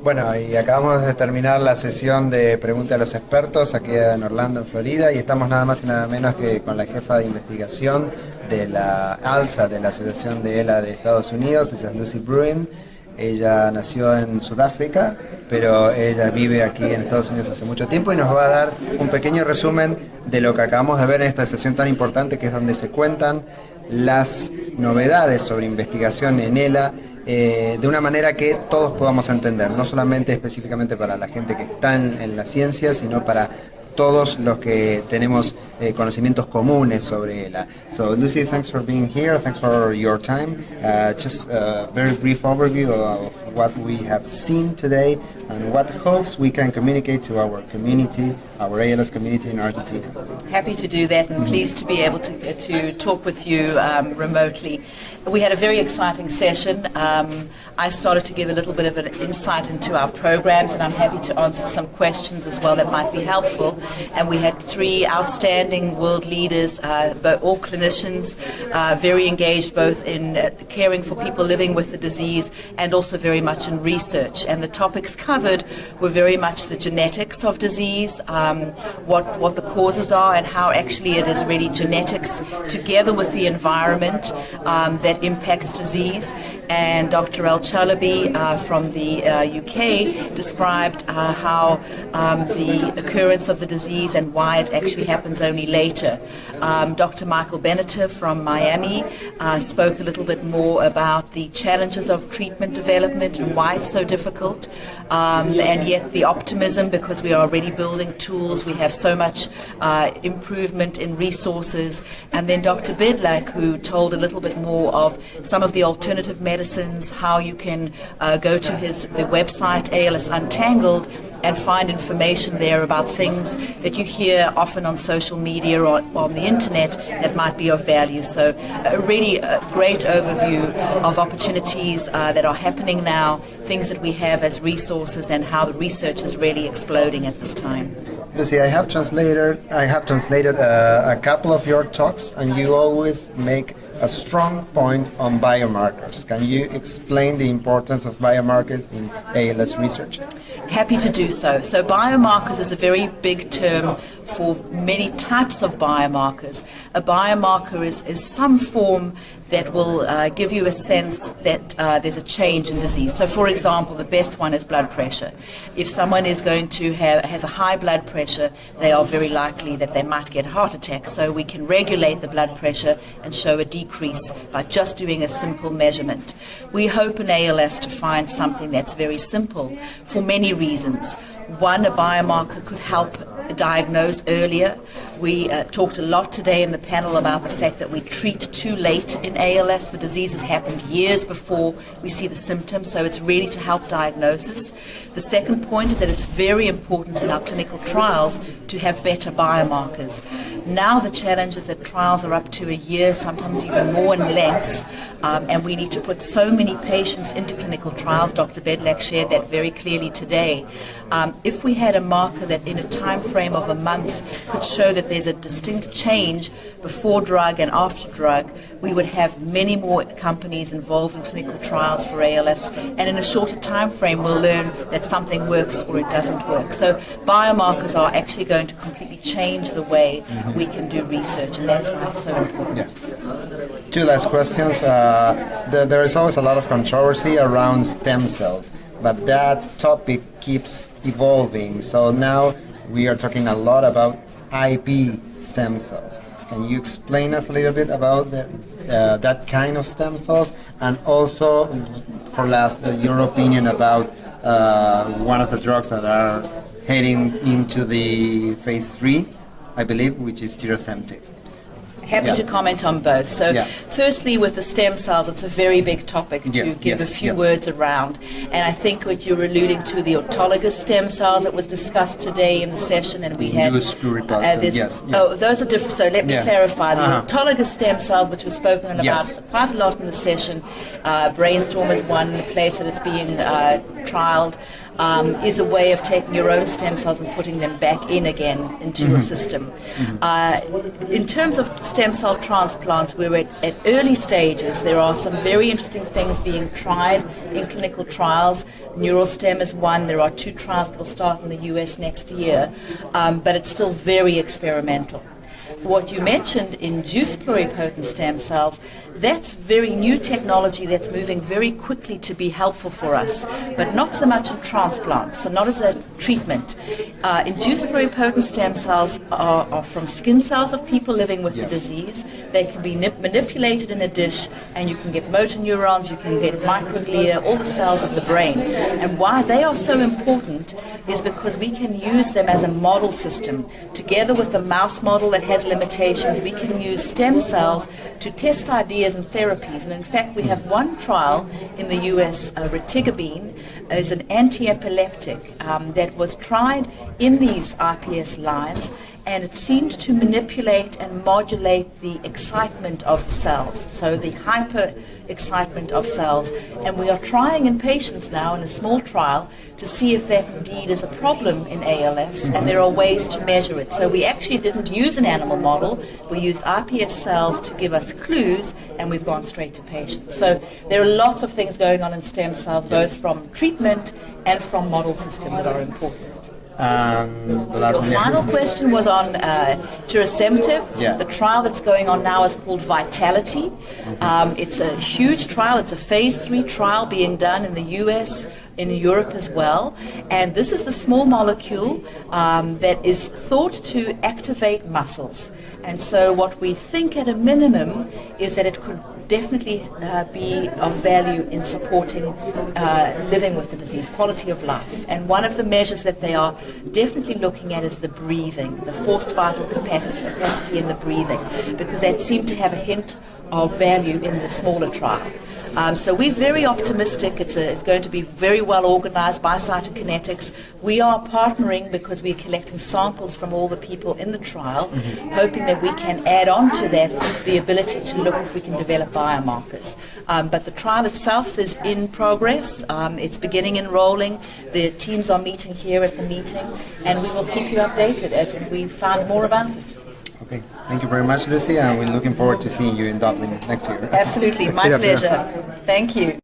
Bueno, y acabamos de terminar la sesión de Pregunta a los Expertos aquí en Orlando, en Florida, y estamos nada más y nada menos que con la jefa de investigación de la ALSA, de la Asociación de ELA de Estados Unidos. Ella es Lucie Bruijn. Ella nació en Sudáfrica, pero ella vive aquí en Estados Unidos hace mucho tiempo y nos va a dar un pequeño resumen de lo que acabamos de ver en esta sesión tan importante, que es donde se cuentan las novedades sobre investigación en ELA, de una manera que todos podamos entender, no solamente específicamente para la gente que está en la ciencia, sino para todos los que tenemos conocimientos comunes sobre ELA. So, Lucie, thanks for being here. Thanks for your time. Just a very brief overview of what we have seen today and what hopes we can communicate to our community, our ALS community in Argentina. Happy to do that, and pleased to be able to talk with you remotely. We had a very exciting session. I started to give a little bit of an insight into our programs, and I'm happy to answer some questions as well that might be helpful. And we had three outstanding world leaders, all clinicians, very engaged both in caring for people living with the disease and also very much in research. And the topics covered were very much the genetics of disease, what the causes are, and how actually it is really genetics together with the environment that impacts disease. And Dr. El Chalabi from the UK described how the occurrence of the disease and why it actually happens only later. Dr. Michael Benneter from Miami spoke a little bit more about the challenges of treatment development and why it's so difficult, and yet the optimism, because we are already building tools, we have so much improvement in resources. And then Dr. Bidlack, who told a little bit more of some of the alternative medicines, how you can go to the website ALS Untangled and find information there about things that you hear often on social media or on the internet that might be of value. So really a great overview of opportunities that are happening now, things that we have as resources, and how the research is really exploding at this time. Lucie, I have translated a couple of your talks, and you always make a strong point on biomarkers. Can you explain the importance of biomarkers in ALS research? Happy to do so. So biomarkers is a very big term for many types of biomarkers. A biomarker is some form that will give you a sense that there's a change in disease. So for example, the best one is blood pressure. If someone is going to has a high blood pressure, they are very likely that they might get a heart attack. So we can regulate the blood pressure and show a decrease by just doing a simple measurement. We hope in ALS to find something that's very simple for many reasons. One, a biomarker could help diagnose earlier. We talked a lot today in the panel about the fact that we treat too late in ALS. The disease has happened years before we see the symptoms, so it's really to help diagnosis. The second point is that it's very important in our clinical trials to have better biomarkers. Now the challenge is that trials are up to a year, sometimes even more in length, and we need to put so many patients into clinical trials. Dr. Bedlack shared that very clearly today. If we had a marker that in a time frame of a month could show that there's a distinct change before drug and after drug, we would have many more companies involved in clinical trials for ALS, and in a shorter time frame we'll learn that something works or it doesn't work. So biomarkers are actually going to completely change the way we can do research, and that's why it's so important. Yeah. Two last questions. There is always a lot of controversy around stem cells, but that topic keeps evolving. So now we are talking a lot about IP stem cells. Can you explain us a little bit about that kind of stem cells? And also, for last, your opinion about one of the drugs that are heading into the phase 3, I believe, which is tirasemtiv. Happy to comment on both. So firstly, with the stem cells, it's a very big topic to give a few words around. And I think what you're alluding to, the autologous stem cells that was discussed today in the session, and we had... those are different. So let me clarify. The autologous stem cells, which was spoken about quite a lot in the session, Brainstorm is one place that it's being trialed. is a way of taking your own stem cells and putting them back in again into your system. In terms of stem cell transplants, we're at early stages. There are some very interesting things being tried in clinical trials. Neural stem is one. There are 2 trials that will start in the US next year, but it's still very experimental. What you mentioned, induced pluripotent stem cells, that's very new technology that's moving very quickly to be helpful for us, but not so much in transplants, so not as a treatment. Induced pluripotent stem cells are from skin cells of people living with the disease. They can be manipulated in a dish, and you can get motor neurons, you can get microglia, all the cells of the brain. And why they are so important is because we can use them as a model system. Together with a mouse model that has limitations, we can use stem cells to test ideas and therapies. And in fact, we have one trial in the US, retigabine is an anti-epileptic that was tried in these IPS lines, and it seemed to manipulate and modulate the excitement of the cells, so the hyper excitement of cells. And we are trying in patients now in a small trial to see if that indeed is a problem in ALS, and there are ways to measure it. So we actually didn't use an animal model, we used iPS cells to give us clues, and we've gone straight to patients. So there are lots of things going on in stem cells, both from treatment and from model systems that are important. The final question was on tirasemtiv. The trial that's going on now is called Vitality. It's a huge trial. It's a phase 3 trial being done in the US, in Europe as well. And this is the small molecule that is thought to activate muscles. And so what we think at a minimum is that it could definitely be of value in supporting living with the disease, quality of life. And one of the measures that they are definitely looking at is the breathing, the forced vital capacity in the breathing, because that seemed to have a hint of value in the smaller trial. So we're very optimistic. It's going to be very well organized by Cytokinetics. We are partnering because we're collecting samples from all the people in the trial, hoping that we can add on to that the ability to look if we can develop biomarkers. But the trial itself is in progress. It's beginning enrolling. The teams are meeting here at the meeting, and we will keep you updated as we find more about it. Okay, thank you very much, Lucie, and we're looking forward to seeing you in Dublin next year. Absolutely, my pleasure. Thank you.